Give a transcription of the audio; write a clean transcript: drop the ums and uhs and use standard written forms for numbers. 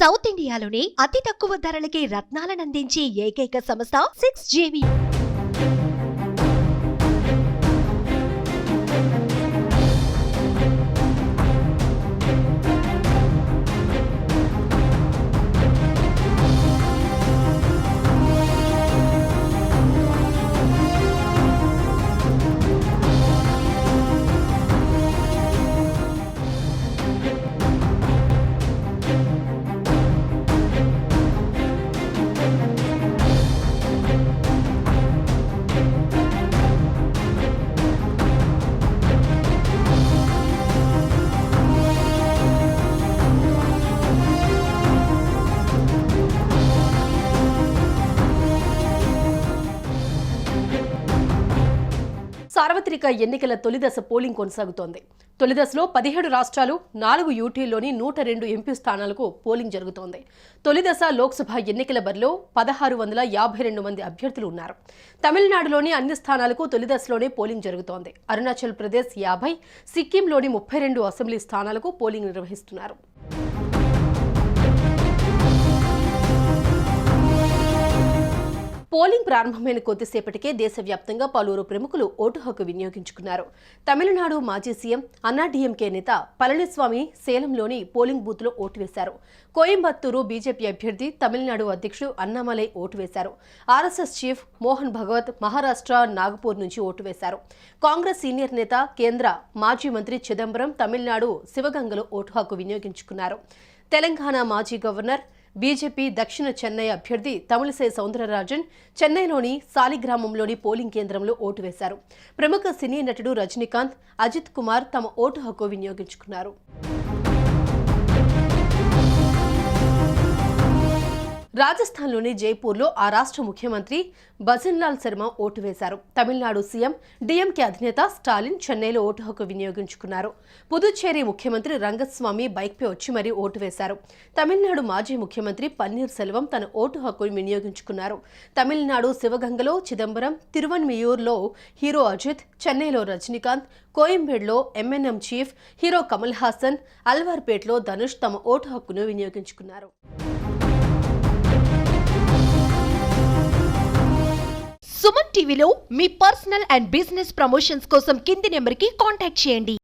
South ఇండియాలోనే అతి తక్కువ ధరలకి రత్నాలనందించే ఏకైక సంస్థ 6JV. సార్వత్రిక ఎన్నికల తొలిదశ పోలింగ్ కొనసాగుతోంది. తొలిదశలో 17 రాష్ట్రాలు 4 యూటీల్లోని 102 ఎంపీ స్థానాలకు పోలింగ్ జరుగుతోంది. తొలిదశ లోక్సభ ఎన్నికల బరిలో 1652 మంది అభ్యర్థులు ఉన్నారు. తమిళనాడులోని అన్ని స్థానాలకు తొలిదశలోనే పోలింగ్ జరుగుతోంది. అరుణాచల్ ప్రదేశ్ 50, సిక్కింలోని 32 అసెంబ్లీ స్థానాలకు పోలింగ్ నిర్వహిస్తున్నారు. పోలింగ్ ప్రారంభమైన కొద్దిసేపటికే దేశవ్యాప్తంగా పలువురు ప్రముఖులు ఓటు హక్కు వినియోగించుకున్నారు. తమిళనాడు మాజీ సీఎం అన్నాడీఎంకే నేత పళనిస్వామి సేలంలోని పోలింగ్ బూత్లో ఓటు వేశారు. కోయంబత్తూరు బీజేపీ అభ్యర్థి తమిళనాడు అధ్యక్షుడు అన్నామలై ఓటు వేశారు. ఆర్ఎస్ఎస్ చీఫ్ మోహన్ భగవత్ మహారాష్ట్ర నాగపూర్ నుంచి ఓటు వేశారు. కాంగ్రెస్ సీనియర్ నేత కేంద్ర మాజీ మంత్రి చిదంబరం తమిళనాడు శివగంగలో ఓటు హక్కు వినియోగించుకున్నారు. తెలంగాణ మాజీ గవర్నర్ బీజేపీ దక్షిణ చెన్నై అభ్యర్థి తమిళిసై సౌందరరాజన్ చెన్నైలోని సాలిగ్రామంలోని పోలింగ్ కేంద్రంలో ఓటు వేశారు. ప్రముఖ సినీ నటుడు రజనీకాంత్, అజిత్ కుమార్ తమ ఓటు హక్కు వినియోగించుకున్నారు. రాజస్థాన్లోని జైపూర్లో ఆ రాష్ట్ర ముఖ్యమంత్రి భజన్లాల్ శర్మ ఓటు వేశారు. తమిళనాడు సీఎం డీఎంకే అధినేత స్టాలిన్ చెన్నైలో ఓటు హక్కు వినియోగించుకున్నారు. పుదుచ్చేరి ముఖ్యమంత్రి రంగస్వామి బైక్పై వచ్చి మరీ ఓటు వేశారు. తమిళనాడు మాజీ ముఖ్యమంత్రి పన్నీర్ సెల్వం తన ఓటు హక్కును వినియోగించుకున్నారు. తమిళనాడు శివగంగలో చిదంబరం, తిరువన్మియూర్లో హీరో అజిత్, చెన్నైలో రజనీకాంత్, కోయంబేడ్లో MNM chief hero Kamal Haasan, అల్వార్పేట్లో ధనుష్ తమ ఓటు హక్కును వినియోగించుకున్నారు. సుమన్ టీవీలో మీ పర్సనల్ అండ్ బిజినెస్ ప్రమోషన్స్ కోసం కింది నెంబర్కి కాంటాక్ట్ చేయండి.